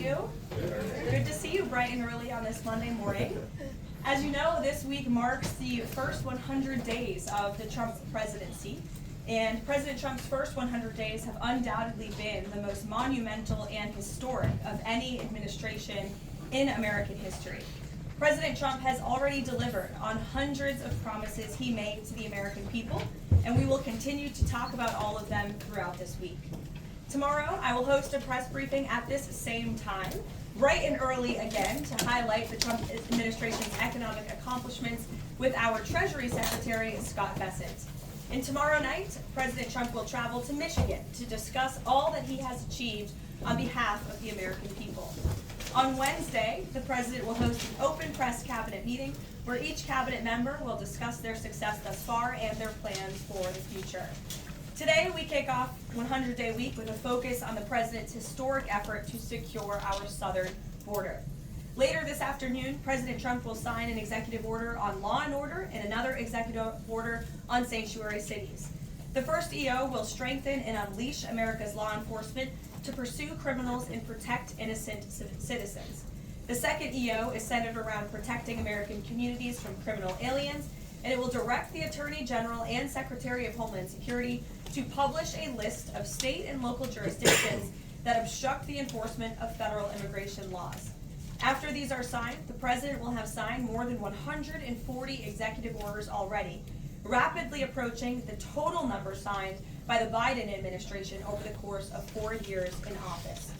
you? Good to see you bright and early on this Monday morning. As you know, this week marks the first 100 days of the Trump presidency, and President Trump's first 100 days have undoubtedly been the most monumental and historic of any administration in American history. President Trump has already delivered on hundreds of promises he made to the American people, and we will continue to talk about all of them throughout this week. Tomorrow, I will host a press briefing at this same time, bright and early again, to highlight the Trump administration's economic accomplishments with our Treasury Secretary, Scott Bessent. And tomorrow night, President Trump will travel to Michigan to discuss all that he has achieved on behalf of the American people. On Wednesday, the President will host an open press cabinet meeting where each cabinet member will discuss their success thus far and their plans for the future. Today, we kick off 100-day week with a focus on the President's historic effort to secure our southern border. Later this afternoon, President Trump will sign an executive order on law and order and another executive order on sanctuary cities. The first EO will strengthen and unleash America's law enforcement to pursue criminals and protect innocent citizens. The second EO is centered around protecting American communities from criminal aliens, and it will direct the Attorney General and Secretary of Homeland Security to publish a list of state and local jurisdictions that obstruct the enforcement of federal immigration laws. After these are signed, the President will have signed more than 140 executive orders already, rapidly approaching the total number signed by the Biden administration over the course of 4 years in office.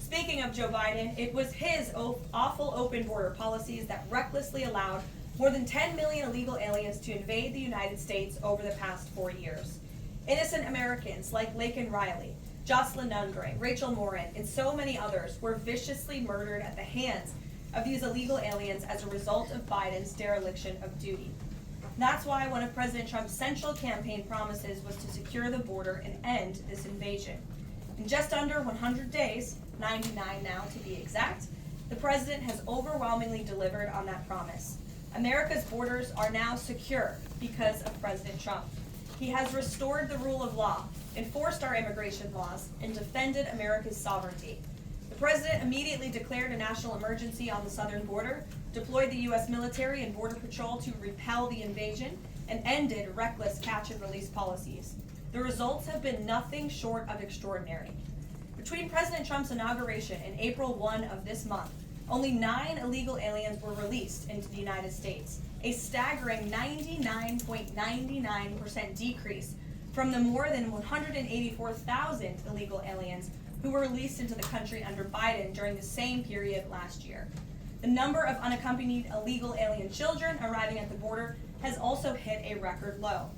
Speaking of Joe Biden, it was his awful open border policies that recklessly allowed more than 10 million illegal aliens to invade the United States over the past 4 years. Innocent Americans like Laken Riley, Jocelyn Nungray, Rachel Morin, and so many others were viciously murdered at the hands of these illegal aliens as a result of Biden's dereliction of duty. That's why one of President Trump's central campaign promises was to secure the border and end this invasion. In just under 100 days, 99 now to be exact, the President has overwhelmingly delivered on that promise. America's borders are now secure because of President Trump. He has restored the rule of law, enforced our immigration laws, and defended America's sovereignty. The President immediately declared a national emergency on the southern border, deployed the U.S. military and Border Patrol to repel the invasion, and ended reckless catch and release policies. The results have been nothing short of extraordinary. Between President Trump's inauguration and April 1 of this month, only 9 illegal aliens were released into the United States, a staggering 99.99% decrease from the more than 184,000 illegal aliens who were released into the country under Biden during the same period last year. The number of unaccompanied illegal alien children arriving at the border has also hit a record low.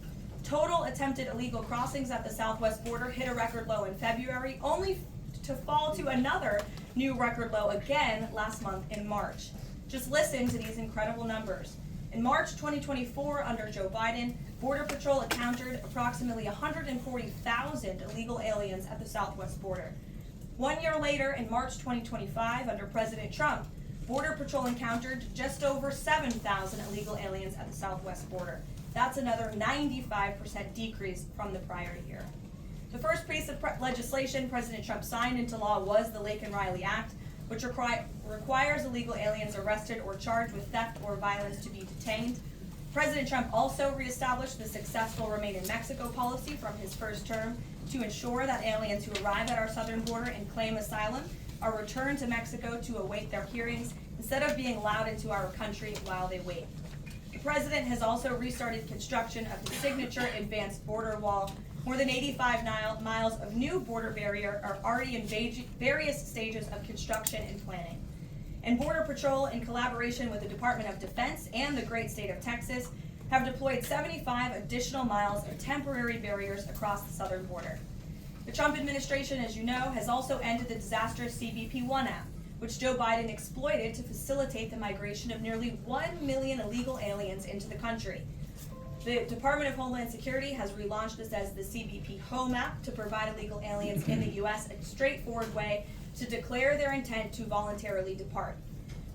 Total attempted illegal crossings at the southwest border hit a record low in February, only to fall to another new record low again last month in March. Just listen to these incredible numbers. In March 2024, under Joe Biden, Border Patrol encountered approximately 140,000 illegal aliens at the southwest border. 1 year later, in March 2025, under President Trump, Border Patrol encountered just over 7,000 illegal aliens at the southwest border. That's another 95% decrease from the prior year. The first piece of legislation President Trump signed into law was the Laken Riley Act, which requires illegal aliens arrested or charged with theft or violence to be detained. President Trump also reestablished the successful Remain in Mexico policy from his first term to ensure that aliens who arrive at our southern border and claim asylum are returned to Mexico to await their hearings instead of being allowed into our country while they wait. The President has also restarted construction of his signature advanced border wall. More than 85 miles of new border barrier are already in various stages of construction and planning. And Border Patrol, in collaboration with the Department of Defense and the great state of Texas, have deployed 75 additional miles of temporary barriers across the southern border. The Trump administration, as you know, has also ended the disastrous CBP-1 app, which Joe Biden exploited to facilitate the migration of nearly 1 million illegal aliens into the country. The Department of Homeland Security has relaunched this as the CBP Home app to provide illegal aliens in the U.S. a straightforward way to declare their intent to voluntarily depart.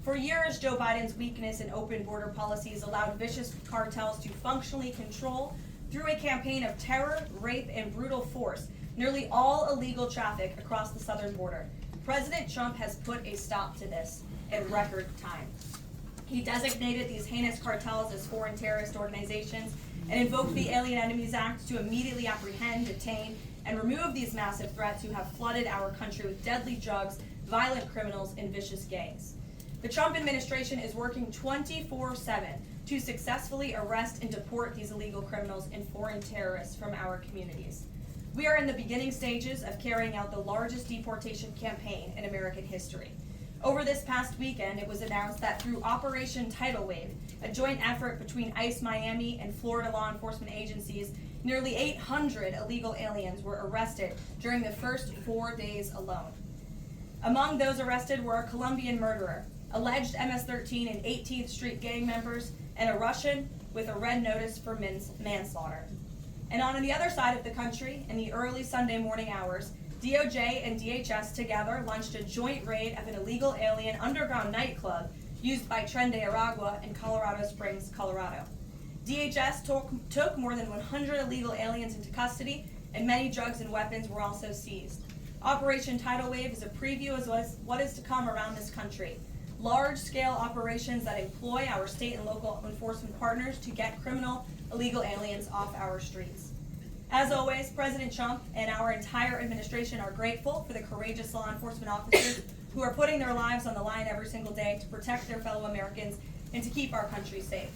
For years, Joe Biden's weakness in open border policies allowed vicious cartels to functionally control, through a campaign of terror, rape, and brutal force, nearly all illegal traffic across the southern border. President Trump has put a stop to this in record time. He designated these heinous cartels as foreign terrorist organizations and invoked the Alien Enemies Act to immediately apprehend, detain, and remove these massive threats who have flooded our country with deadly drugs, violent criminals, and vicious gangs. The Trump administration is working 24/7 to successfully arrest and deport these illegal criminals and foreign terrorists from our communities. We are in the beginning stages of carrying out the largest deportation campaign in American history. Over this past weekend, it was announced that through Operation Tidal Wave, a joint effort between ICE Miami and Florida law enforcement agencies, nearly 800 illegal aliens were arrested during the first 4 days alone. Among those arrested were a Colombian murderer, alleged MS-13 and 18th Street gang members, and a Russian with a red notice for manslaughter. And on the other side of the country, in the early Sunday morning hours, DOJ and DHS together launched a joint raid of an illegal alien underground nightclub used by Tren de Aragua in Colorado Springs, Colorado. DHS took more than 100 illegal aliens into custody, and many drugs and weapons were also seized. Operation Tidal Wave is a preview of what is to come around this country. Large-scale operations that employ our state and local enforcement partners to get criminal illegal aliens off our streets. As always, President Trump and our entire administration are grateful for the courageous law enforcement officers who are putting their lives on the line every single day to protect their fellow Americans and to keep our country safe.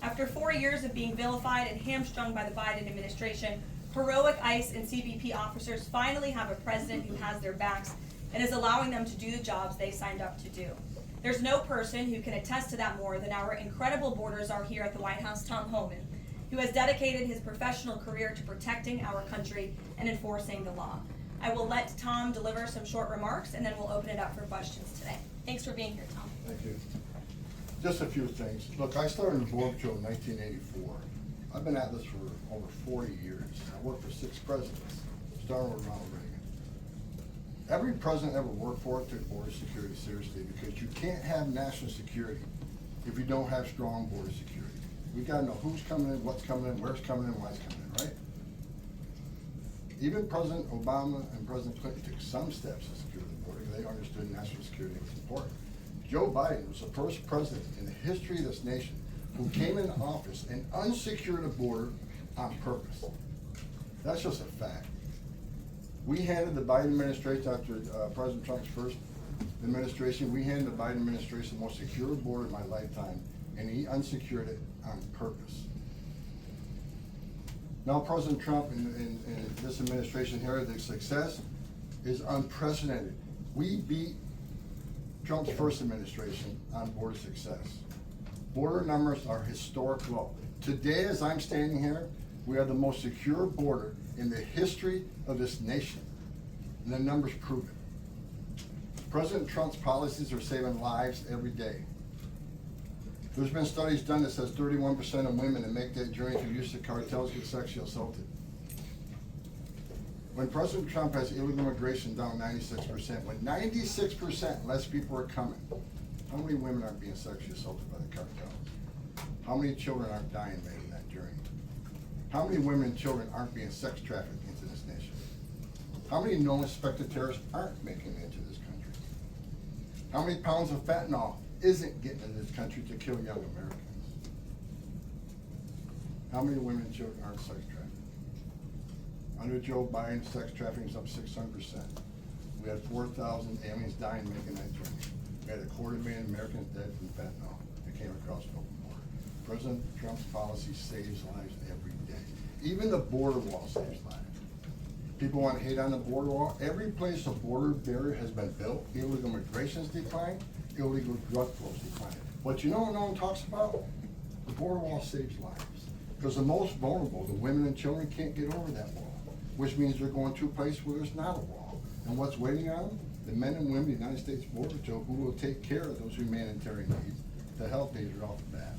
After 4 years of being vilified and hamstrung by the Biden administration, heroic ICE and CBP officers finally have a president who has their backs and is allowing them to do the jobs they signed up to do. There's no person who can attest to that more than our incredible border czar here at the White House, Tom Homan, who has dedicated his professional career to protecting our country and enforcing the law. I will let Tom deliver some short remarks, and then we'll open it up for questions today. Thanks for being here, Tom. Thank you. Just a few things. Look, I started in Border Patrol in 1984. I've been at this for over 40 years. I worked for 6 presidents, starting with Ronald Reagan. Every president ever worked for it took border security seriously, because you can't have national security if you don't have strong border security. We gotta know who's coming in, what's coming in, where's coming in, why it's coming in, right? Even President Obama and President Clinton took some steps to secure the border because they understood national security was important. Joe Biden was the first president in the history of this nation who came into office and unsecured a border on purpose. That's just a fact. We handed the Biden administration, after President Trump's first administration, we handed the Biden administration the most secure border in my lifetime, and he unsecured it on purpose. Now President Trump and this administration here, the success is unprecedented. We beat Trump's first administration on border success. Border numbers are historic low. Today, as I'm standing here, we are the most secure border in the history of this nation, and the numbers prove it. President Trump's policies are saving lives every day. There's been studies done that says 31% of women that make that journey through use of cartels get sexually assaulted. When President Trump has illegal immigration down 96%, when 96% less people are coming, how many women aren't being sexually assaulted by the cartels? How many children aren't dying making that journey? How many women and children aren't being sex trafficked into this nation? How many known suspected terrorists aren't making it into this country? How many pounds of fentanyl isn't getting into this country to kill young Americans? How many women and children aren't sex trafficked? Under Joe Biden, sex trafficking is up 600%. We had 4,000 aliens dying making that journey. We had 250,000 Americans dead from fentanyl that came across the open border. President Trump's policy saves lives every day. Even the border wall saves lives. People want to hate on the border wall. Every place a border barrier has been built, illegal immigration has declined, illegal drug flows declined. But you know what no one talks about? The border wall saves lives. Because the most vulnerable, the women and children, can't get over that wall, which means they're going to a place where there's not a wall. And what's waiting on them? The men and women of the United States Border Patrol who will take care of those humanitarian needs, the health needs right off the bat.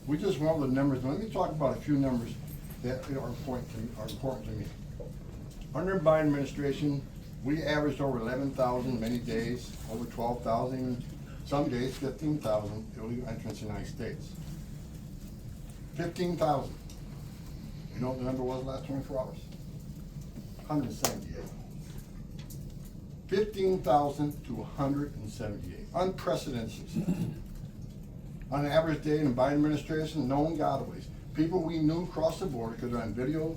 We just went over the numbers. Let me talk about a few numbers that are important to me. Under Biden administration, we averaged over 11,000 many days, over 12,000, some days 15,000 illegal entrants in the United States. 15,000. You know what the number was last 24 hours? 178. 15,000 to 178. Unprecedented. On an average day in the Biden administration, known gotaways. People we knew crossed the border because they're on video,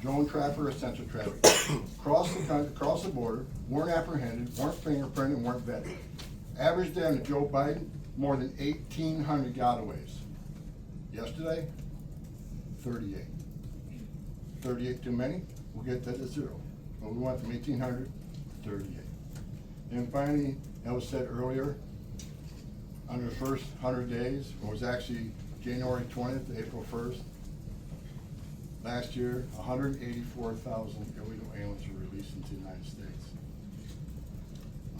drone trapper, or sensor traffic. Crossed the country, crossed the border, weren't apprehended, weren't fingerprinted, weren't vetted. Average day under Joe Biden, more than 1,800 gotaways. Yesterday, 38. 38 too many? We'll get that to 0. But we went from 1,800 to 38. And finally, that was said earlier, under the first 100 days, it was actually January 20th to April 1st. Last year, 184,000 illegal aliens were released into the United States.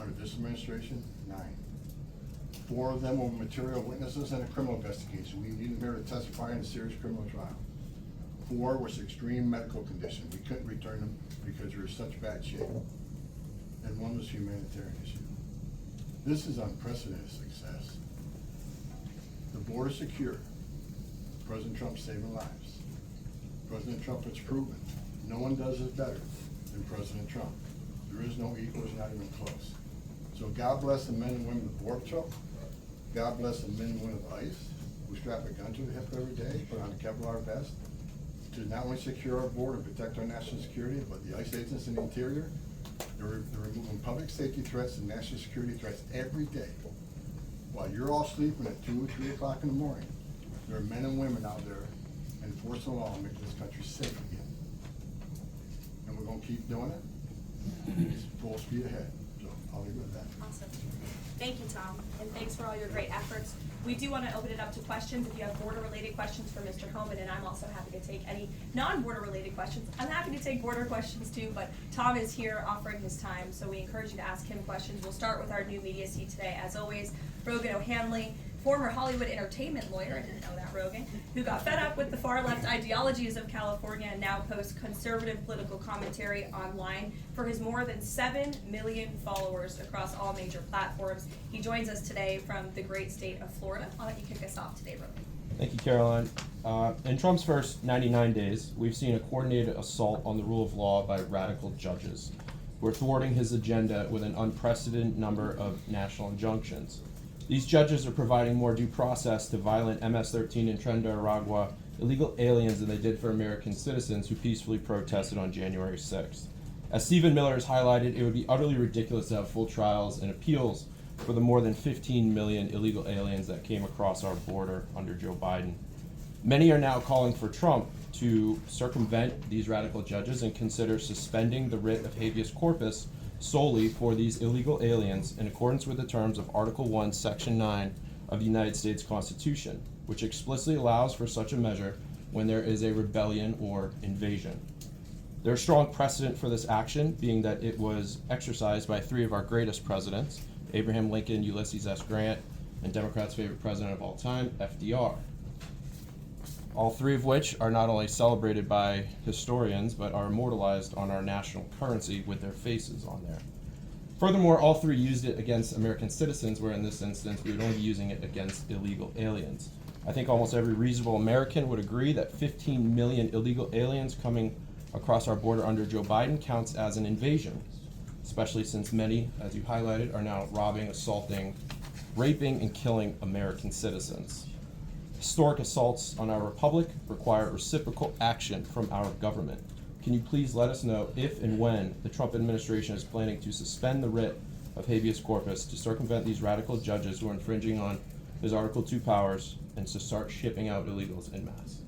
Under this administration, 9. 4 of them were material witnesses in a criminal investigation. We needed them here to testify in a serious criminal trial. 4 was extreme medical condition. We couldn't return them because we were in such bad shape. And 1 was humanitarian issue. This is unprecedented success. The border secure. President Trump saving lives. President Trump has proven no one does it better than President Trump. There is no equal, it's not even close. So God bless the men and women of Border Patrol. God bless the men and women of ICE who strap a gun to their hip every day, put on a Kevlar vest to not only secure our border and protect our national security, but the ICE agents in the interior, they're removing public safety threats and national security threats every day. While you're all sleeping at 2 or 3 o'clock in the morning, there are men and women out there enforcing the law and making this country safe again. And we're going to keep doing it. It's full speed ahead. So I'll leave it at that. Awesome. Thank you, Tom, and thanks for all your great efforts. We do want to open it up to questions. If you have border-related questions for Mr. Homan, and I'm also happy to take any non-border-related questions. I'm happy to take border questions too, but Tom is here offering his time, so we encourage you to ask him questions. We'll start with our new media seat today. As always, Rogan O'Handley, former Hollywood entertainment lawyer, I didn't know that, Rogan, who got fed up with the far-left ideologies of California and now posts conservative political commentary online for his more than 7 million followers across all major platforms. He joins us today from the great state of Florida. Why don't you kick us off today, Rogan? Thank you, Caroline. In Trump's first 99 days, we've seen a coordinated assault on the rule of law by radical judges who are thwarting his agenda with an unprecedented number of national injunctions. These judges are providing more due process to violent MS-13 and Tren de Aragua illegal aliens than they did for American citizens who peacefully protested on January 6th. As Stephen Miller has highlighted, it would be utterly ridiculous to have full trials and appeals for the more than 15 million illegal aliens that came across our border under Joe Biden. Many are now calling for Trump to circumvent these radical judges and consider suspending the writ of habeas corpus solely for these illegal aliens in accordance with the terms of Article 1, Section 9 of the United States Constitution, which explicitly allows for such a measure when there is a rebellion or invasion. There's strong precedent for this action, being that it was exercised by 3 of our greatest presidents, Abraham Lincoln, Ulysses S. Grant, and Democrats' favorite president of all time, FDR. All 3 of which are not only celebrated by historians, but are immortalized on our national currency with their faces on there. Furthermore, all 3 used it against American citizens, where in this instance we would only be using it against illegal aliens. I think almost every reasonable American would agree that 15 million illegal aliens coming across our border under Joe Biden counts as an invasion, especially since many, as you highlighted, are now robbing, assaulting, raping, and killing American citizens. Historic assaults on our republic require reciprocal action from our government. Can you please let us know if and when the Trump administration is planning to suspend the writ of habeas corpus to circumvent these radical judges who are infringing on his Article 2 powers and to start shipping out illegals en masse?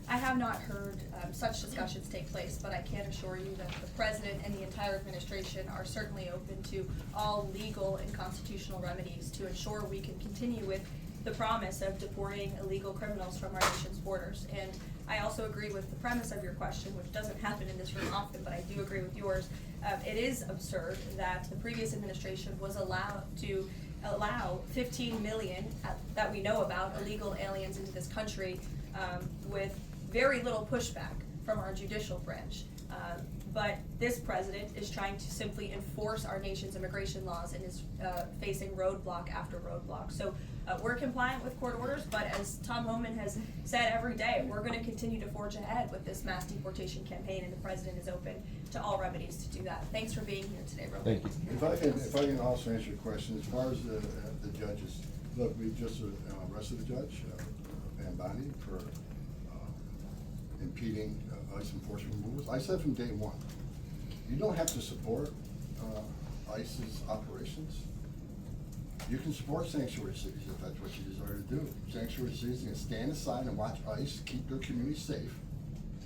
I have not heard such discussions take place, but I can assure you that the President and the entire administration are certainly open to all legal and constitutional remedies to ensure we can continue with the promise of deporting illegal criminals from our nation's borders. And I also agree with the premise of your question, which doesn't happen in this room often, but I do agree with yours. It is absurd that the previous administration was allowed to allow 15 million that we know about illegal aliens into this country with very little pushback from our judicial branch. but this president is trying to simply enforce our nation's immigration laws and is facing roadblock after roadblock. So we're compliant with court orders, but as Tom Homan has said every day, we're going to continue to forge ahead with this mass deportation campaign, and the president is open to all remedies to do that. Thanks for being here today, Rogan. Thank you. If I can also answer your question, as far as the judges, look, we just arrested a judge, Van Bondi, for impeding ICE enforcement rules. I said from day one, you don't have to support ICE's operations. You can support sanctuary cities if that's what you desire to do. Sanctuary cities can stand aside and watch ICE keep their community safe.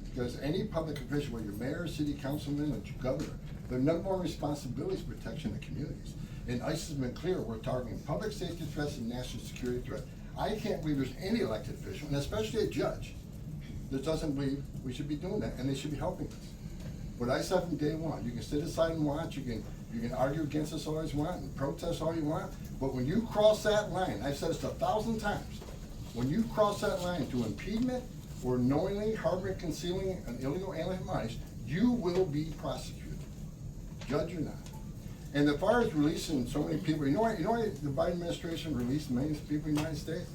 Because any public official, whether you're mayor, city councilman, or governor, their number one responsibility is protection of communities. And ICE has been clear, we're targeting public safety threats and national security threats. I can't believe there's any elected official, and especially a judge, that doesn't believe we should be doing that, and they should be helping us. What I said from day one, you can sit aside and watch, you can argue against us all you want, and protest all you want, but when you cross that line, I've said this 1,000 times, when you cross that line to impediment or knowingly harboring, concealing an illegal alien from ICE, you will be prosecuted, judge or not. And as far as releasing so many people, you know why the Biden administration released millions of people in the United States?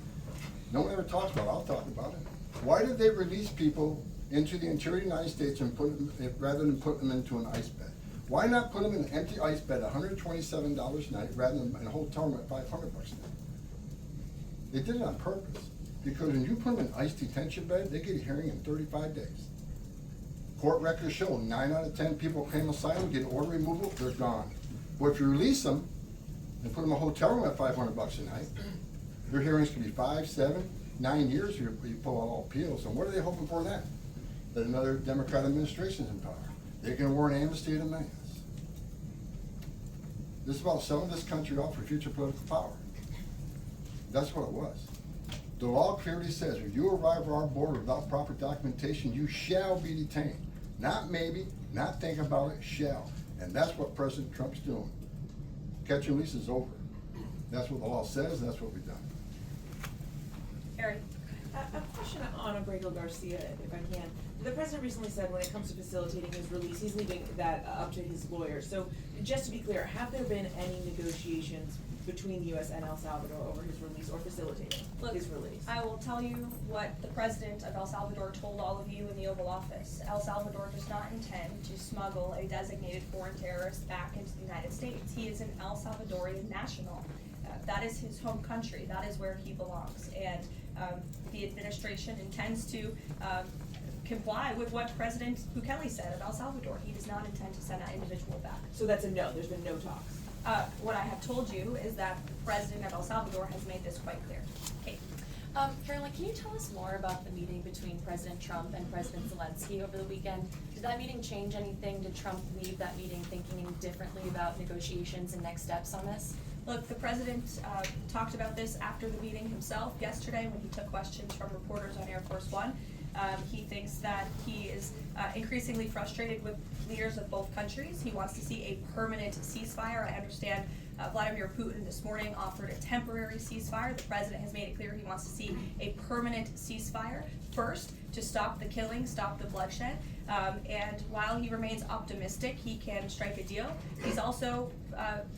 No one ever talks about it. I'll talk about it. Why did they release people into the interior of the United States and put them, rather than put them into an ICE bed? Why not put them in an empty ICE bed, $127 a night, rather than in a hotel room at $500 a night? They did it on purpose, because when you put them in ICE detention bed, they get a hearing in 35 days. Court records show 9 out of 10 people claim asylum, get order removal, they're gone. But if you release them and put them in a hotel room at $500 a night, your hearings can be 5, 7, 9 years. You pull out all appeals. And what are they hoping for then? That another Democrat administration is in power. They're going to warrant amnesty to millions. This is about selling this country off for future political power. That's what it was. The law clearly says, if you arrive at our border without proper documentation, you shall be detained. Not maybe, not think about it, shall. And that's what President Trump's doing. Catch and release is over. That's what the law says, and that's what we've done. Harry. A question on Abrego Garcia, if I can. The president recently said when it comes to facilitating his release, he's leaving that up to his lawyer. So just to be clear, have there been any negotiations between the U.S. and El Salvador over his release or facilitating his release? I will tell you what the president of El Salvador told all of you in the Oval Office. El Salvador does not intend to smuggle a designated foreign terrorist back into the United States. He is an El Salvadorian national. That is his home country. That is where he belongs. And the administration intends to comply with what President Bukele said of El Salvador. He does not intend to send that individual back. So that's a no, there's been no talks? What I have told you is that the president of El Salvador has made this quite clear. Kate. Karoline, can you tell us more about the meeting between President Trump and President Zelensky over the weekend? Did that meeting change anything? Did Trump leave that meeting thinking differently about negotiations and next steps on this? Look, the president talked about this after the meeting himself yesterday when he took questions from reporters on Air Force One. He thinks that he is increasingly frustrated with leaders of both countries. He wants to see a permanent ceasefire. I understand Vladimir Putin this morning offered a temporary ceasefire. The president has made it clear he wants to see a permanent ceasefire first to stop the killing, stop the bloodshed. And while he remains optimistic he can strike a deal, he's also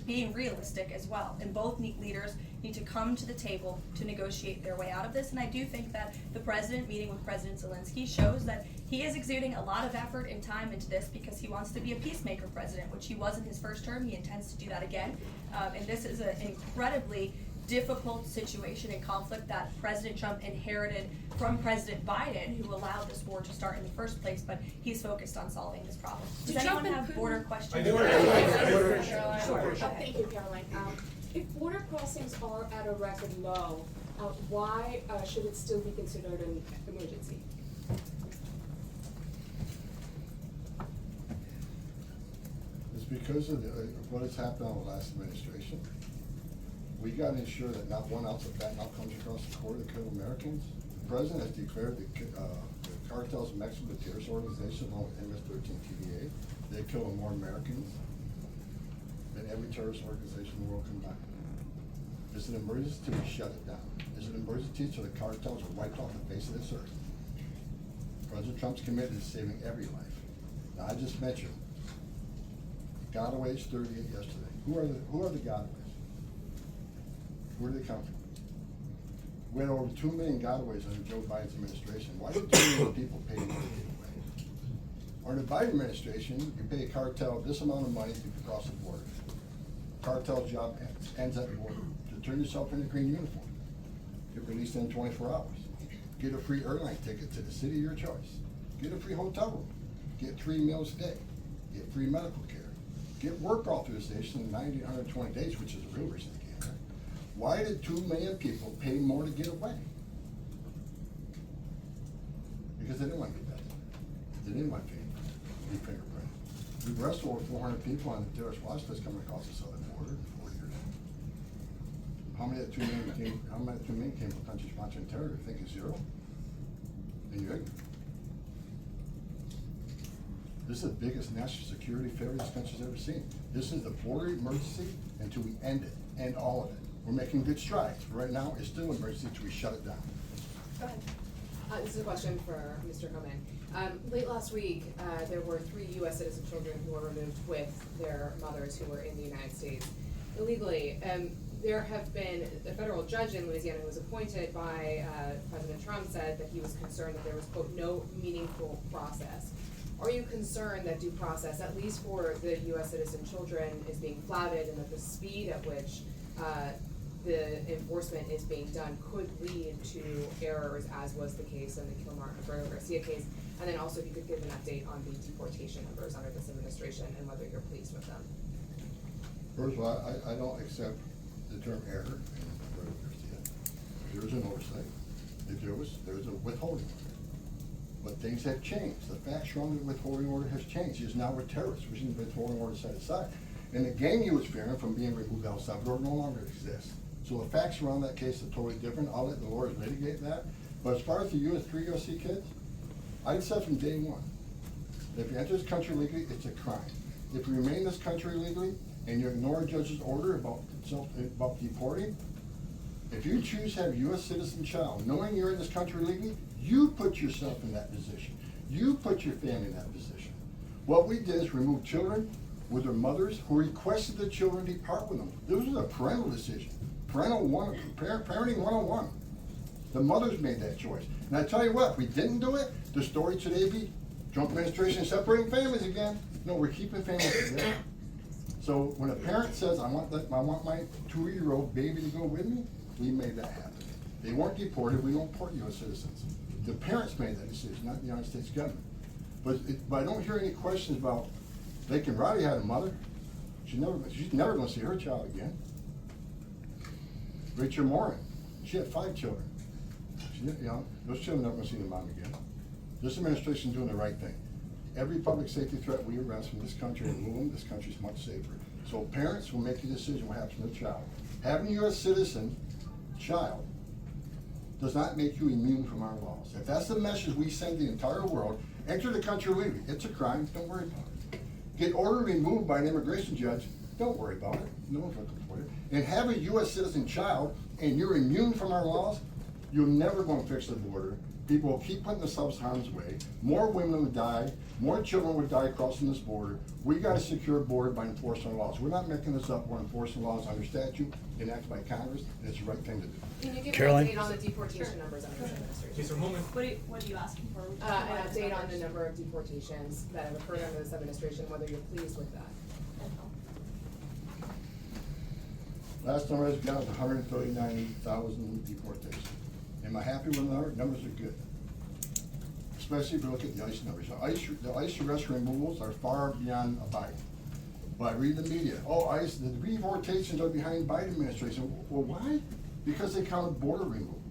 being realistic as well. And both leaders need to come to the table to negotiate their way out of this. And I do think that the president meeting with President Zelensky shows that he is exuding a lot of effort and time into this because he wants to be a peacemaker president, which he was in his first term. He intends to do that again. And this is an incredibly difficult situation and conflict that President Trump inherited from President Biden, who allowed this war to start in the first place, but he's focused on solving this problem. Does anyone have border questions? Sure. Thank you, Caroline. If border crossings are at a record low, why should it still be considered an emergency? It's because of what has happened in the last administration. We got to ensure that not one ounce of fentanyl comes across the border to kill Americans. The president has declared the cartels of Mexico, the terrorist organization, along with MS-13 TVA, they're killing more Americans than every terrorist organization in the world combined. It's an emergency to shut it down. It's an emergency so the cartels are wiped off the face of this earth. President Trump's committed to saving every life. Now, I just mentioned Gotaways, 38 yesterday. Who are the gotaways? Where do they come from? We had over 2 million gotaways under Joe Biden's administration. Why did 2 million people pay more to get away? Under the Biden administration, you pay a cartel this amount of money to cross the border. Cartel job ends at the border. To turn yourself in a green uniform. Get released in 24 hours. Get a free airline ticket to the city of your choice. Get a free hotel room. Get 3 meals a day. Get free medical care. Get work authorization in 90 to 120 days, which is a real risk. Why did 2 million people pay more to get away? Because they didn't want to get that. They didn't want to be fingerprinted. We've arrested over 400 people on the terrorist watch list coming across the southern border in 4 years. How many of the 2 million came from countries sponsoring terror? You think it's 0? And you're ignorant. This is the biggest national security failure this country's ever seen. This is the border emergency until we end it, end all of it. We're making good strides, but right now it's still an emergency until we shut it down. Go ahead. This is a question for Mr. Homan. Late last week, there were 3 U.S. citizen children who were removed with their mothers who were in the United States illegally. There have been a federal judge in Louisiana who was appointed by President Trump said that he was concerned that there was, quote, no meaningful process. Are you concerned that due process, at least for the U.S. citizen children, is being flouted and that the speed at which the enforcement is being done could lead to errors, as was the case in the Rogan Garcia case? And then also, if you could give an update on the deportation numbers under this administration and whether you're pleased with them. First of all, I don't accept the term error in Rogan Garcia. There was an oversight. If there was a withholding order. But things have changed. The facts showing the withholding order has changed. He is now a terrorist, which is the withholding order set aside. And the gang he was fearing from being removed out of El Salvador no longer exists. So the facts around that case are totally different. I'll let the lawyers litigate that. But as far as the three USC kids, I'd said from day one, if you enter this country legally, it's a crime. If you remain in this country legally and you ignore a judge's order about deporting, if you choose to have a U.S. citizen child, knowing you're in this country legally, you put yourself in that position. You put your family in that position. What we did is remove children with their mothers who requested the children depart with them. This was a parental decision. Parenting 101. The mothers made that choice. And I tell you what, if we didn't do it, the story today would be Trump administration separating families again. No, we're keeping families together. So when a parent says, I want my 2-year-old baby to go with me, we made that happen. They weren't deported, we don't deport U.S. citizens. The parents made that decision, not the United States government. But I don't hear any questions about, Laken Riley had a mother. She's never gonna see her child again. Rachel Morin, she had 5 children. Those children never gonna see their mom again. This administration is doing the right thing. Every public safety threat we arrest from this country and remove them, this country is much safer. So parents will make a decision what happens to their child. Having a U.S. citizen child does not make you immune from our laws. If that's the message we send the entire world, enter the country legally. It's a crime, don't worry about it. Get order removed by an immigration judge, don't worry about it. No one's looking for you. And have a U.S. citizen child and you're immune from our laws, you're never going to fix the border. People will keep putting themselves in harm's way. More women would die. More children would die crossing this border. We got a secure border by enforcing laws. We're not making this up. We're enforcing laws under statute enacted by Congress, and it's the right thing to do. Can you give Caroline? an update on the deportation numbers under this administration? Mr. Homan. What are you asking for? An update on the number of deportations that have occurred under this administration, whether you're pleased with that. Last number I got was 139,000 deportations. Am I happy with the number? Numbers are good. Especially if you look at the ICE numbers. The ICE arrest removals are far beyond Biden. But I read the media, ICE, the deportations are behind Biden administration. Well, why? Because they counted border removals.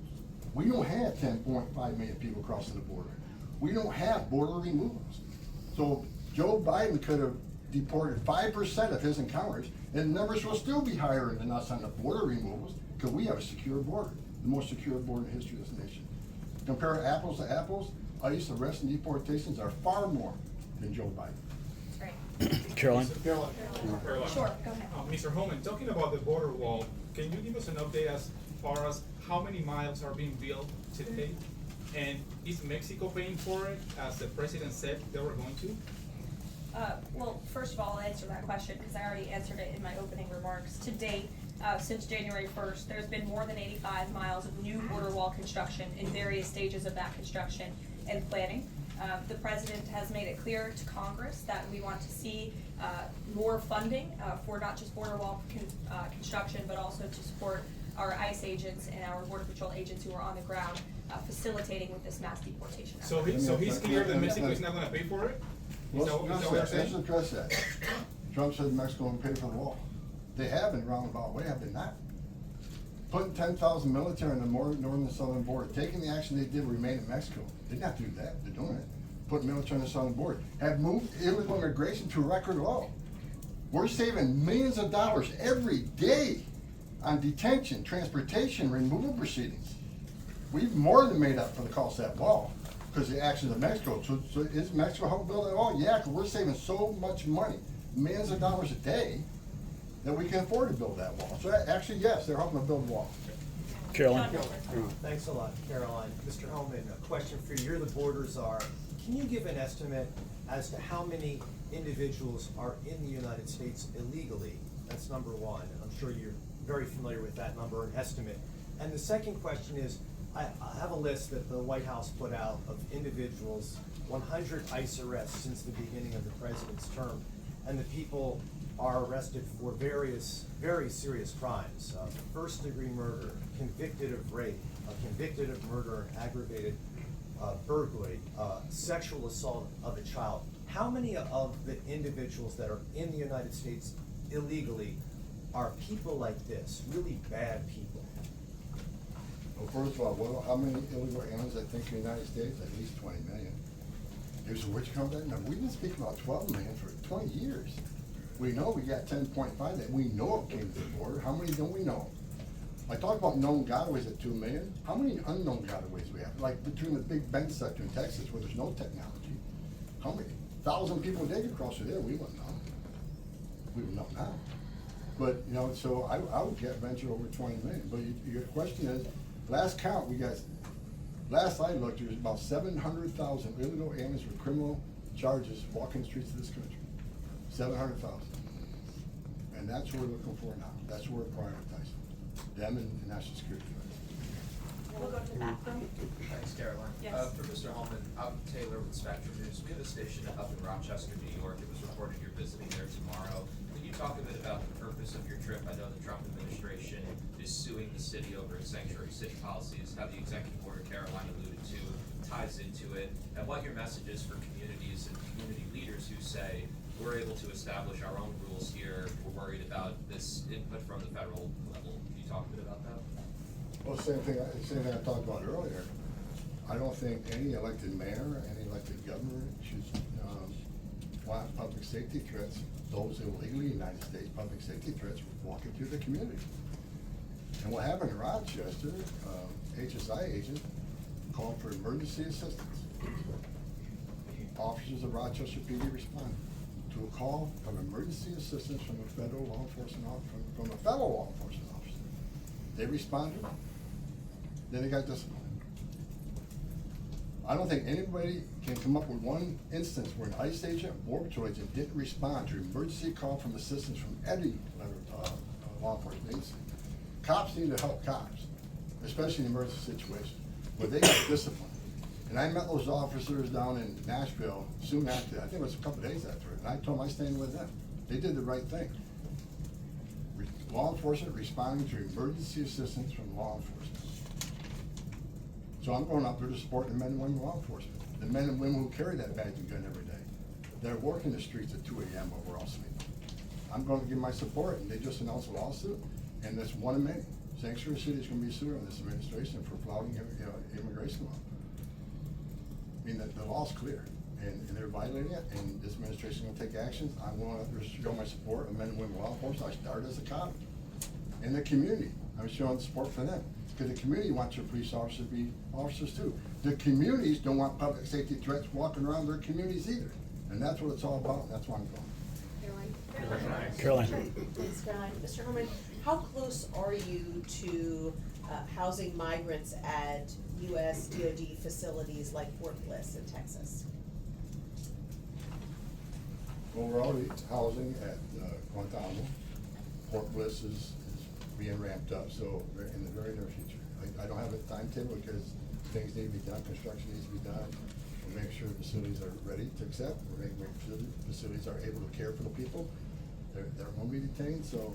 We don't have 10.5 million people crossing the border. We don't have border removals. So Joe Biden could have deported 5% of his encounters, and the numbers will still be higher than us on the border removals, because we have a secure border, the most secure border in the history of this nation. Compare apples to apples, ICE arrests and deportations are far more than Joe Biden. Great. Caroline? Caroline. Sure, go ahead. Mr. Homan, talking about the border wall, can you give us an update as far as how many miles are being built today? And is Mexico paying for it, as the president said they were going to? Well, first of all, I'll answer that question because I already answered it in my opening remarks. To date, since January 1st, there's been more than 85 miles of new border wall construction in various stages of that construction and planning. The president has made it clear to Congress that we want to see more funding for not just border wall construction, but also to support our ICE agents and our Border Patrol agents who are on the ground facilitating with this mass deportation effort. So he's clear that Mexico is not gonna pay for it? Is that what you're saying? Let's address that. Trump said Mexico will pay for the wall. They have in a roundabout way, have they not? Putting 10,000 military on the northern and southern border, taking the action they did remain in Mexico. They did not do that, they're doing it. Putting military on the southern border. Have moved illegal immigration to a record low. We're saving millions of dollars every day on detention, transportation, removal proceedings. We've more than made up for the cost of that wall because of the actions of Mexico. So is Mexico helping build that wall? Yeah, because we're saving so much money, millions of dollars a day, that we can afford to build that wall. So actually, yes, they're helping to build the wall. Caroline. John Thanks a lot, Caroline. Mr. Homan, a question for you. You're the border czar. Can you give an estimate as to how many individuals are in the United States illegally? That's number one. I'm sure you're very familiar with that number and estimate. And the second question is, I have a list that the White House put out of individuals, 100 ICE arrests since the beginning of the president's term, and the people are arrested for various very serious crimes. First-degree murder, convicted of rape, convicted of murder, aggravated burglary, sexual assault of a child. How many of the individuals that are in the United States illegally are people like this, really bad people? Well, first of all, how many illegal aliens I think in the United States? At least 20 million. Here's where'd you come from that number? We've been speaking about 12 million for 20 years. We know we got 10.5 that we know it came to the border. How many don't we know? I talked about known gotaways at 2 million. How many unknown gotaways we have? Like between the Big Bend sector in Texas where there's no technology. How many? 1,000 people a day could cross through there. We wouldn't know. We would know now. But, you know, so I would venture over 20 million. But your question is, last count, last I looked, there was about 700,000 illegal aliens with criminal charges walking the streets of this country. 700,000. And that's what we're looking for now. That's what we're prioritizing. Them and national security threats. We'll go to the back room. Thanks, Caroline. Yes. For Mr. Homan, I'm Taylor with Spectrum News. We have a station up in Rochester, New York. It was reported you're visiting there tomorrow. Can you talk a bit about the purpose of your trip? I know the Trump administration is suing the city over its sanctuary city policies, how the executive order Caroline alluded to ties into it, and what your message is for communities and community leaders who say, we're able to establish our own rules here, we're worried about this input from the federal level. Can you talk a bit about that? Well, same thing I talked about earlier. I don't think any elected mayor, any elected governor should want public safety threats, those illegally in the United States, public safety threats walking through the community. And what happened in Rochester, HSI agent called for emergency assistance. Officers of Rochester PD responded to a call of emergency assistance from a federal law enforcement officer. They responded, then they got disciplined. I don't think anybody can come up with one instance where an ICE agent, Border Patrol agent didn't respond to an emergency call from assistance from any law enforcement agency. Cops need to help cops, especially in emergency situations, but they got disciplined. And I met those officers down in Nashville soon after, I think it was a couple of days after it, and I told them I stand with them. They did the right thing. Law enforcement responding to emergency assistance from law enforcement. So I'm going up there to support the men and women law enforcement, the men and women who carry that badge and gun every day. They're working the streets at 2 a.m. while we're all sleeping. I'm going to give my support, and they just announced a lawsuit, and that's one of many. Sanctuary City is going to be sued on this administration for flouting immigration law. I mean, the law's clear, and they're violating it, and this administration is going to take actions. I'm going to show my support of men and women law enforcement. I started as a cop. In the community, I'm showing support for them. Because the community wants your police officers to be officers too. The communities don't want public safety threats walking around their communities either. And that's what it's all about, and that's why I'm going. Caroline. Thanks, Caroline. Mr. Homan, how close are you to housing migrants at U.S. DoD facilities like Fort Bliss in Texas? Well, we're already housing at Guantanamo. Port Bliss is being ramped up, so in the very near future. I don't have a timetable because things need to be done, construction needs to be done. We'll make sure the facilities are ready to accept, we'll make sure the facilities are able to care for the people. They're going to be detained, so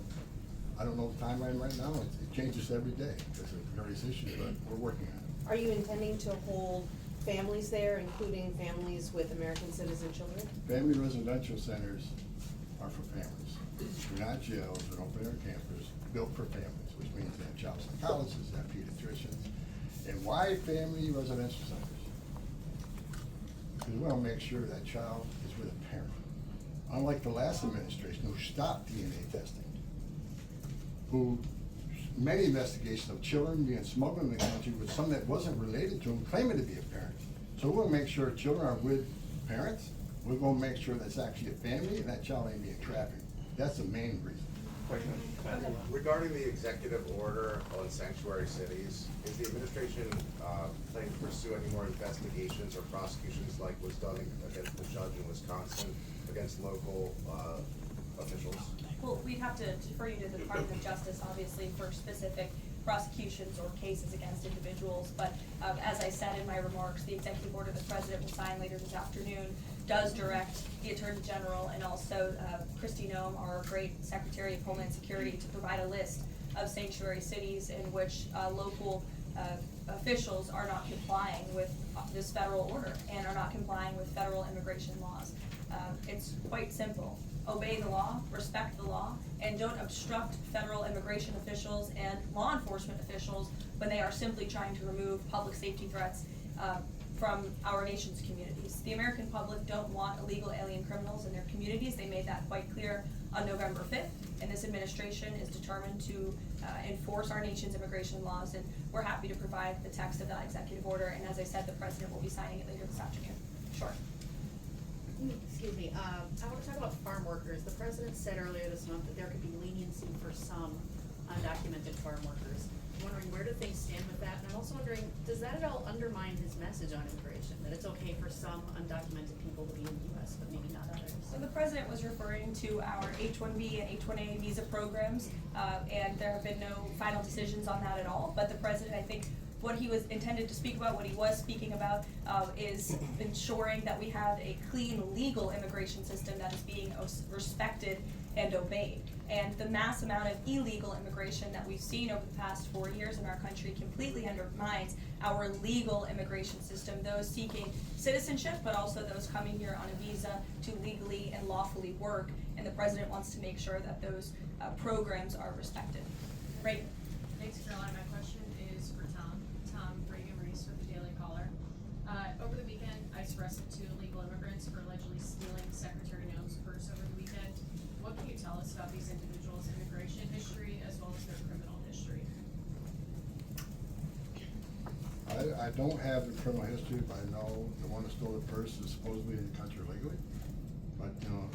I don't know the timeline right now. It changes every day because of various issues, but we're working on it. Are you intending to hold families there, including families with American citizen children? Family residential centers are for families. They're not jails, they're open-air campers built for families, which means they have child psychologists, they have pediatricians. And why family residential centers? Because we want to make sure that child is with a parent. Unlike the last administration who stopped DNA testing, who many investigations of children being smuggled in the country with some that wasn't related to them, claiming to be a parent. So we're gonna make sure children are with parents. We're gonna make sure that's actually a family and that child ain't being trafficked. That's the main reason. Regarding the executive order on sanctuary cities, is the administration planning to pursue any more investigations or prosecutions like was done against the judge in Wisconsin, against local officials? Well, we'd have to defer you to the Department of Justice, obviously, for specific prosecutions or cases against individuals. But as I said in my remarks, the executive order the President will sign later this afternoon does direct the Attorney General and also Kristi Noem, our great Secretary of Homeland Security, to provide a list of sanctuary cities in which local officials are not complying with this federal order and are not complying with federal immigration laws. It's quite simple. Obey the law, respect the law, and don't obstruct federal immigration officials and law enforcement officials when they are simply trying to remove public safety threats from our nation's communities. The American public don't want illegal alien criminals in their communities. They made that quite clear on November 5th, and this administration is determined to enforce our nation's immigration laws, and we're happy to provide the text of that executive order, and as I said, the President will be signing it later this afternoon. Sure. Excuse me, I want to talk about farm workers. The President said earlier this month that there could be leniency for some undocumented farm workers. I'm wondering, where do things stand with that? And I'm also wondering, does that at all undermine his message on immigration, that it's okay for some undocumented people to be in the U.S., but maybe not others? So the President was referring to our H-1B and H-1A visa programs, and there have been no final decisions on that at all. But the President, I think, what he was intended to speak about, what he was speaking about, is ensuring that we have a clean, legal immigration system that is being respected and obeyed. And the mass amount of illegal immigration that we've seen over the past 4 years in our country completely undermines our legal immigration system, those seeking citizenship, but also those coming here on a visa to legally and lawfully work. And the President wants to make sure that those programs are respected. Right. Thanks, Caroline. My question is for Tom. Tom Reagan-Reese with the Daily Caller. Over the weekend, ICE arrested 2 illegal immigrants for allegedly stealing Secretary Noem's purse over the weekend. What can you tell us about these individuals' immigration history as well as their criminal history? I don't have the criminal history, but I know the one that stole the purse is supposedly in the country legally. But, you know,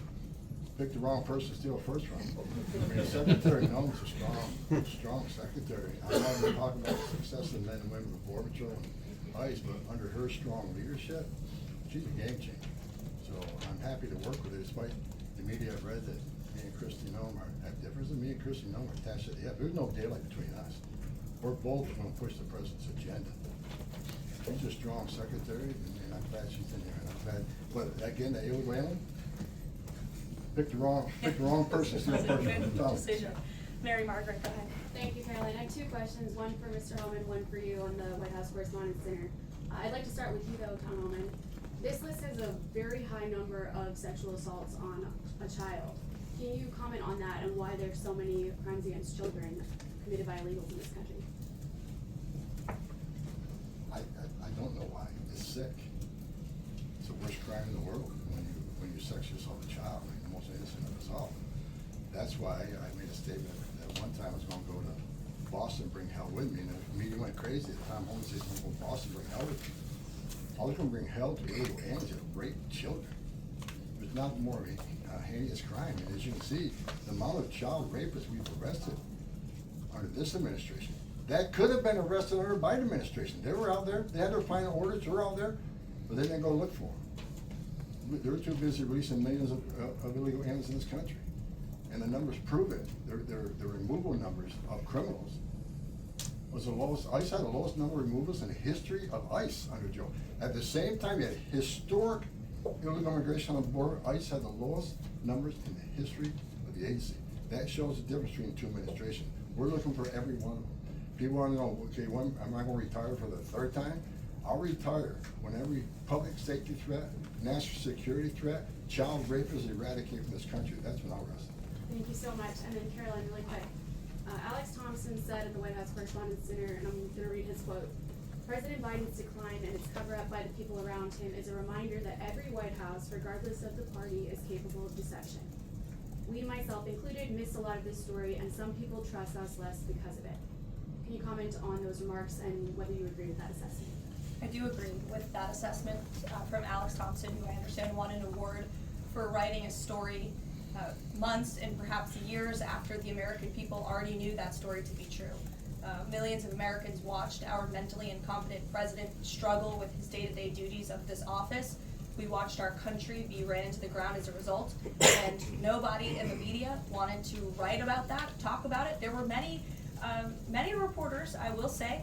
pick the wrong person to steal a purse from. I mean, Secretary Noem's a strong secretary. I'm not even talking about the success of men and women of Border Patrol and ICE, but under her strong leadership, she's a game changer. So I'm happy to work with her, despite the media I've read that me and Kristi Noem have differences. Me and Kristi Noem are attached to the hip. There's no daylight between us. We're both going to push the president's agenda. She's a strong secretary, and I'm glad she's in here. And I'm glad, but again, the illegal alien, pick the wrong person, steal a person. Decision. Mary Margaret, go ahead. Thank you, Caroline. I have 2 questions, one for Mr. Homan, one for you on the White House Correspondents' Dinner. I'd like to start with you though, Tom Homan. This list has a very high number of sexual assaults on a child. Can you comment on that and why there's so many crimes against children committed by illegals in this country? I don't know why. It's sick. It's the worst crime in the world when you sexually assault a child, like the most innocent of us all. That's why I made a statement that one time I was going to go to Boston, bring hell with me, and the media went crazy. Tom Homan said, "I'm going to Boston, bring hell with me." I was going to bring hell to illegal aliens that rape children. There's not more heinous crime, and as you can see, the amount of child rapists we've arrested under this administration, that could have been arrested under the Biden administration. They were out there, they had their final orders, they were out there, but they didn't go look for them. they're too busy releasing millions of illegal aliens in this country. And the numbers prove it. The removal numbers of criminals was the lowest. ICE had the lowest number of removals in the history of ICE under Joe. At the same time, you had historic illegal immigration on the border. ICE had the lowest numbers in the history of the agency. That shows the difference between the two administrations. We're looking for every one of them. People want to know, okay, when am I going to retire for the third time? I'll retire when every public safety threat, national security threat, child rape is eradicated from this country. That's when I'll rest. Thank you so much. And then Caroline, really quick. Alex Thompson said at the White House Correspondents' Dinner, and I'm going to read his quote, "President Biden's decline and its cover-up by the people around him is a reminder that every White House, regardless of the party, is capable of deception. We, myself included, miss a lot of this story, and some people trust us less because of it." Can you comment on those remarks and whether you agree with that assessment? I do agree with that assessment from Alex Thompson, who I understand won an award for writing a story months and perhaps years after the American people already knew that story to be true. Millions of Americans watched our mentally incompetent president struggle with his day-to-day duties of this office. We watched our country be ran into the ground as a result, and nobody in the media wanted to write about that, talk about it. There were many reporters, I will say,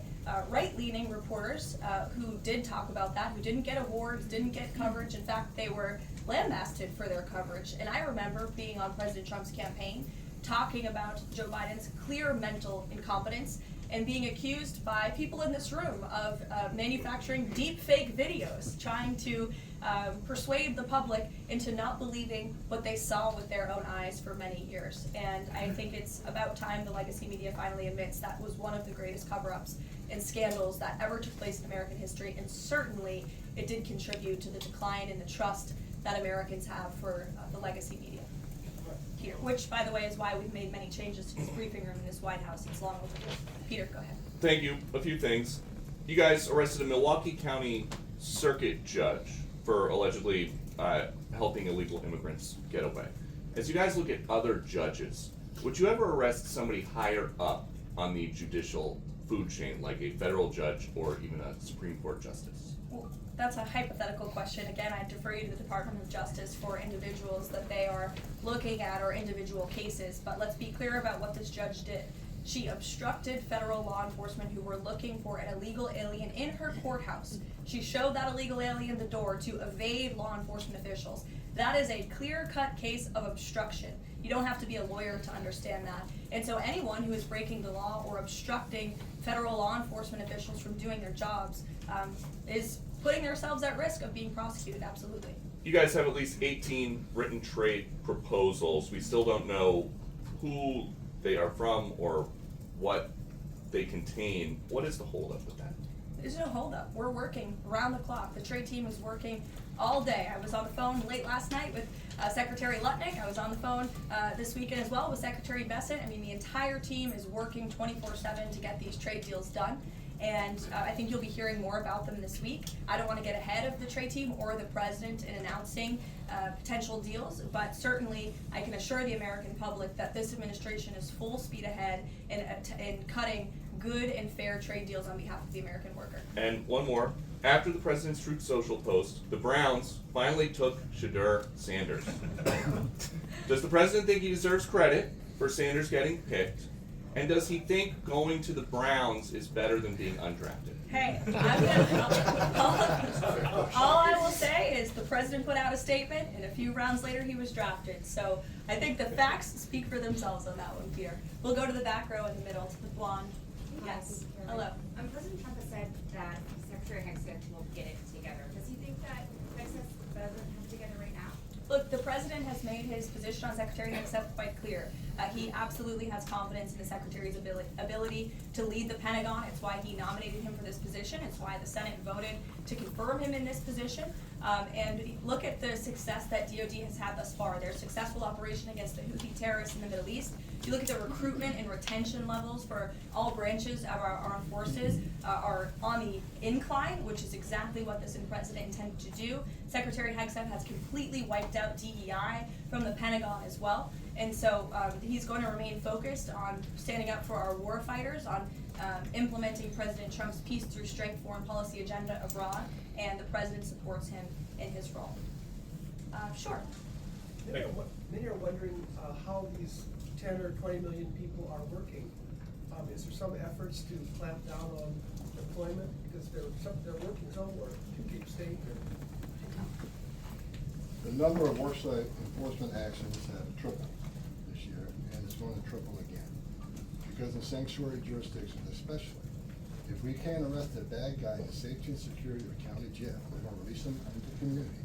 right-leaning reporters who did talk about that, who didn't get awards, didn't get coverage. In fact, they were lambasted for their coverage. And I remember being on President Trump's campaign, talking about Joe Biden's clear mental incompetence and being accused by people in this room of manufacturing deep fake videos, trying to persuade the public into not believing what they saw with their own eyes for many years. And I think it's about time the legacy media finally admits that was one of the greatest cover-ups and scandals that ever took place in American history, and certainly it did contribute to the decline in the trust that Americans have for the legacy media here, which, by the way, is why we've made many changes to this briefing room in this White House. It's long overdue. Peter, go ahead. Thank you. A few things. You guys arrested a Milwaukee County Circuit judge for allegedly helping illegal immigrants get away. As you guys look at other judges, would you ever arrest somebody higher up on the judicial food chain, like a federal judge or even a Supreme Court justice? Well, that's a hypothetical question. Again, I defer you to the Department of Justice for individuals that they are looking at or individual cases. But let's be clear about what this judge did. She obstructed federal law enforcement who were looking for an illegal alien in her courthouse. She showed that illegal alien the door to evade law enforcement officials. That is a clear-cut case of obstruction. You don't have to be a lawyer to understand that. And so anyone who is breaking the law or obstructing federal law enforcement officials from doing their jobs is putting themselves at risk of being prosecuted, absolutely. You guys have at least 18 written trade proposals. We still don't know who they are from or what they contain. What is the holdup with that? There's no holdup. We're working around the clock. The trade team is working all day. I was on the phone late last night with Secretary Lutnick. I was on the phone this weekend as well with Secretary Bessent. I mean, the entire team is working 24/7 to get these trade deals done. And I think you'll be hearing more about them this week. I don't want to get ahead of the trade team or the president in announcing potential deals, but certainly I can assure the American public that this administration is full speed ahead in cutting good and fair trade deals on behalf of the American worker. And one more. After the president's Truth Social post, the Browns finally took Shadur Sanders. Does the president think he deserves credit for Sanders getting picked? And does he think going to the Browns is better than being undrafted? Hey, all I will say is the president put out a statement, and a few rounds later he was drafted. So I think the facts speak for themselves on that one, Peter. We'll go to the back row in the middle, to the blonde. Yes, hello. President Trump has said that Secretary Hegseth will get it together. Does he think that Hegseth doesn't have it together right now? Look, the president has made his position on Secretary Hegseth quite clear. He absolutely has confidence in the Secretary's ability to lead the Pentagon. It's why he nominated him for this position. It's why the Senate voted to confirm him in this position. And look at the success that DOD has had thus far. Their successful operation against the Houthi terrorists in the Middle East. You look at the recruitment and retention levels for all branches of our armed forces are on the incline, which is exactly what this president intended to do. Secretary Hegseth has completely wiped out DEI from the Pentagon as well. And so he's going to remain focused on standing up for our war fighters, on implementing President Trump's peace through strength foreign policy agenda abroad, and the president supports him in his role. Sure. Many are wondering how these 10 or 20 million people are working. Is there some efforts to clamp down on employment because they're working somewhere to keep state or? The number of worksite enforcement actions have tripled this year, and it's going to triple again. Because in sanctuary jurisdictions especially, if we can't arrest a bad guy in the safety and security of a county jail, we're going to release him into the community.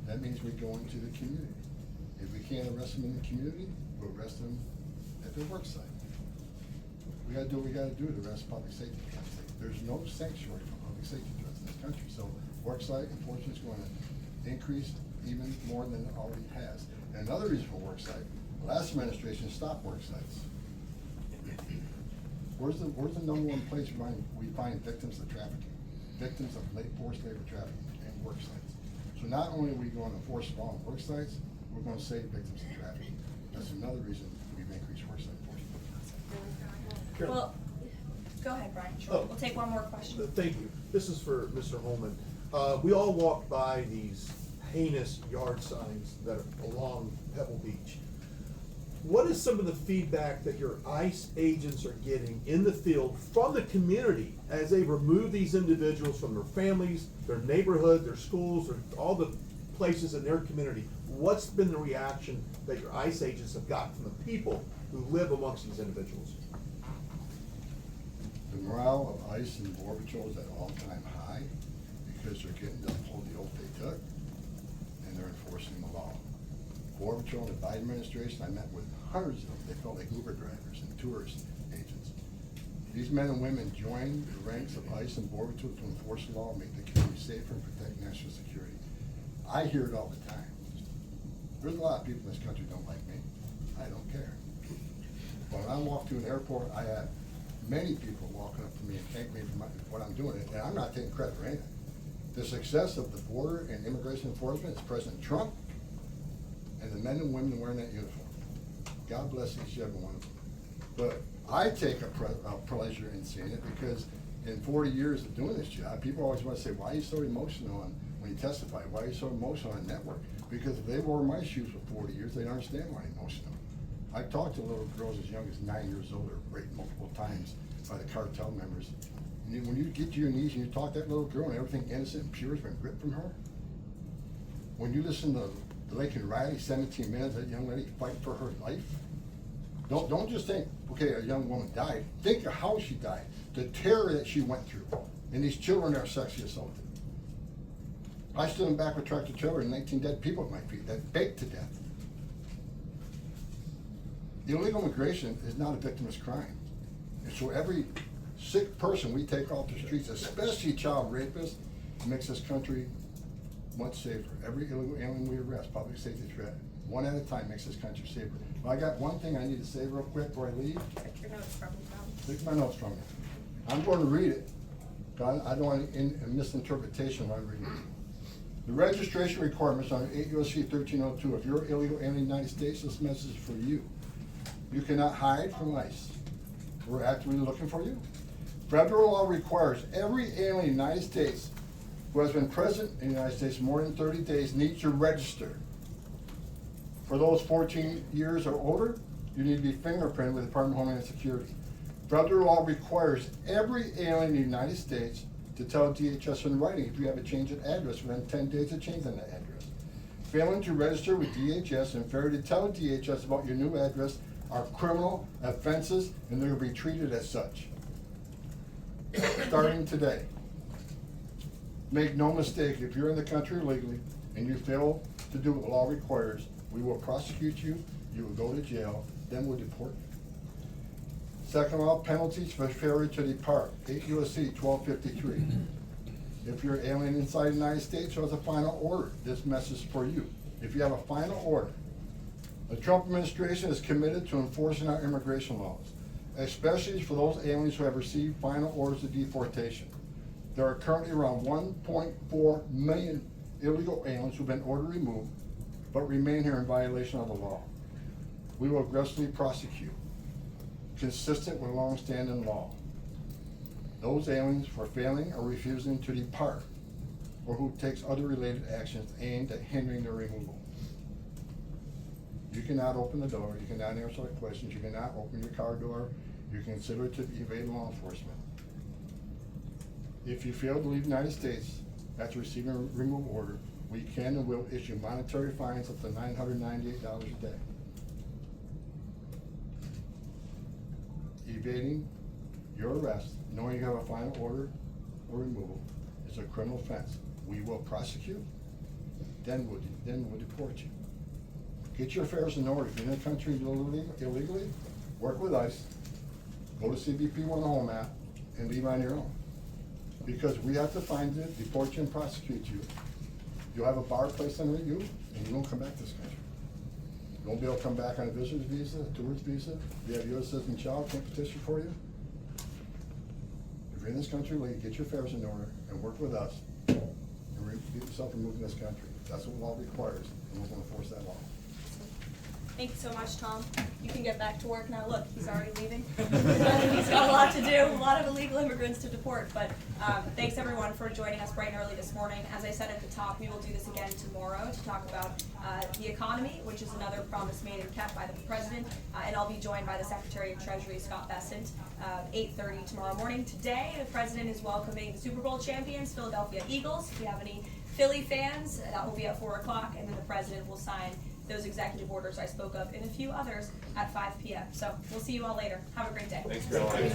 That means we go into the community. If we can't arrest him in the community, we'll arrest him at the worksite. We gotta do what we gotta do to arrest public safety. There's no sanctuary for public safety drugs in this country, so worksite enforcement is going to increase even more than it already has. And another reason for worksite, the last administration stopped worksites. Where's the number one place we find victims of trafficking, victims of forced labor trafficking and worksites? So not only are we going to enforce law on worksites, we're going to save victims of trafficking. That's another reason we've increased worksite enforcement. Well, go ahead, Brian. Sure. We'll take one more question. Thank you. This is for Mr. Homan. We all walk by these heinous yard signs that are along Pebble Beach. What is some of the feedback that your ICE agents are getting in the field from the community as they remove these individuals from their families, their neighborhood, their schools, or all the places in their community? What's been the reaction that your ICE agents have gotten from the people who live amongst these individuals? The morale of ICE and Border Patrol is at all-time high because they're getting to uphold the oath they took, and they're enforcing the law. Border Patrol and the Biden administration, I met with hundreds of them. They felt like Uber drivers and tourist agents. These men and women join the ranks of ICE and Border Patrol to enforce the law, make the community safer, and protect national security. I hear it all the time. There's a lot of people in this country who don't like me. I don't care. But when I walk through an airport, I have many people walking up to me and thank me for what I'm doing, and I'm not taking credit for anything. The success of the border and immigration enforcement is President Trump and the men and women wearing that uniform. God bless each and every one of them. But I take a pleasure in seeing it because in 40 years of doing this job, people always want to say, why are you so emotional when you testify? Why are you so emotional on network? Because if they wore my shoes for 40 years, they don't understand why I'm emotional. I've talked to little girls as young as 9 years old, raped multiple times by the cartel members. And when you get to your knees and you talk to that little girl and everything innocent and pure has been ripped from her, when you listen to Lincoln Riley, 17 minutes, that young lady fight for her life, don't just think, okay, a young woman died. Think of how she died, the terror that she went through, and these children are sexually assaulted. I stood in back with tractor trailer and 19 dead people at my feet that baked to death. Illegal immigration is not a victimless crime. And so every sick person we take off the streets, especially child rapists, makes this country much safer. Every illegal alien we arrest, public safety threat, one at a time makes this country safer. Well, I got one thing I need to say real quick before I leave. Take your notes from me, Tom. Take my notes from me. I'm going to read it. I don't want any misinterpretation when I'm reading it. The registration requirements on 8 U.S.C. 1302. If you're illegal alien in the United States, this message is for you. You cannot hide from ICE. We're actively looking for you. Federal law requires every alien in the United States who has been present in the United States more than 30 days needs to register. For those 14 years or older, you need to be fingerprinted with the Department of Homeland Security. Federal law requires every alien in the United States to tell DHS in writing if you have a change of address within 10 days of changing that address. Failing to register with DHS and failure to tell DHS about your new address are criminal offenses, and they're going to be treated as such. Starting today. Make no mistake, if you're in the country illegally and you fail to do what the law requires, we will prosecute you, you will go to jail, then we'll deport you. Second law, penalties for failure to depart, 8 U.S.C. 1253. If you're an alien inside the United States or has a final order, this message is for you. If you have a final order, the Trump administration is committed to enforcing our immigration laws, especially for those aliens who have received final orders of deportation. There are currently around 1.4 million illegal aliens who have been ordered removed, but remain here in violation of the law. We will aggressively prosecute, consistent with long-standing law, those aliens for failing or refusing to depart, or who takes other related actions aimed at hindering their removal. You cannot open the door, you cannot answer the questions, you cannot open your car door, you're considered to be evading law enforcement. If you fail to leave the United States after receiving a removal order, we can and will issue monetary fines up to $998 a day. Evading your arrest, knowing you have a final order or removal, is a criminal offense. We will prosecute, then we'll deport you. Get your affairs in order. If you're in the country illegally, work with ICE, go to CBP 1 Homan, and leave on your own. Because we have to find it, deport you, and prosecute you. You'll have a bar placed under you, and you won't come back to this country. You won't be able to come back on a visitor's visa, a tourist visa. If you have a U.S. citizen child, can't petition for you. If you're in this country, get your affairs in order and work with us, and get yourself removed from this country. That's what law requires, and we're going to enforce that law. Thank you so much, Tom. You can get back to work now. Look, he's already leaving. He's got a lot to do, a lot of illegal immigrants to deport. But thanks everyone for joining us bright and early this morning. As I said at the top, we will do this again tomorrow to talk about the economy, which is another promise made and kept by the President. And I'll be joined by the Secretary of Treasury, Scott Bessent, 8:30 tomorrow morning. Today, the President is welcoming the Super Bowl champions, Philadelphia Eagles. If you have any Philly fans, that will be at 4 o'clock, and then the President will sign those executive orders I spoke of and a few others at 5 p.m. So we'll see you all later. Have a great day. Thanks, Caroline.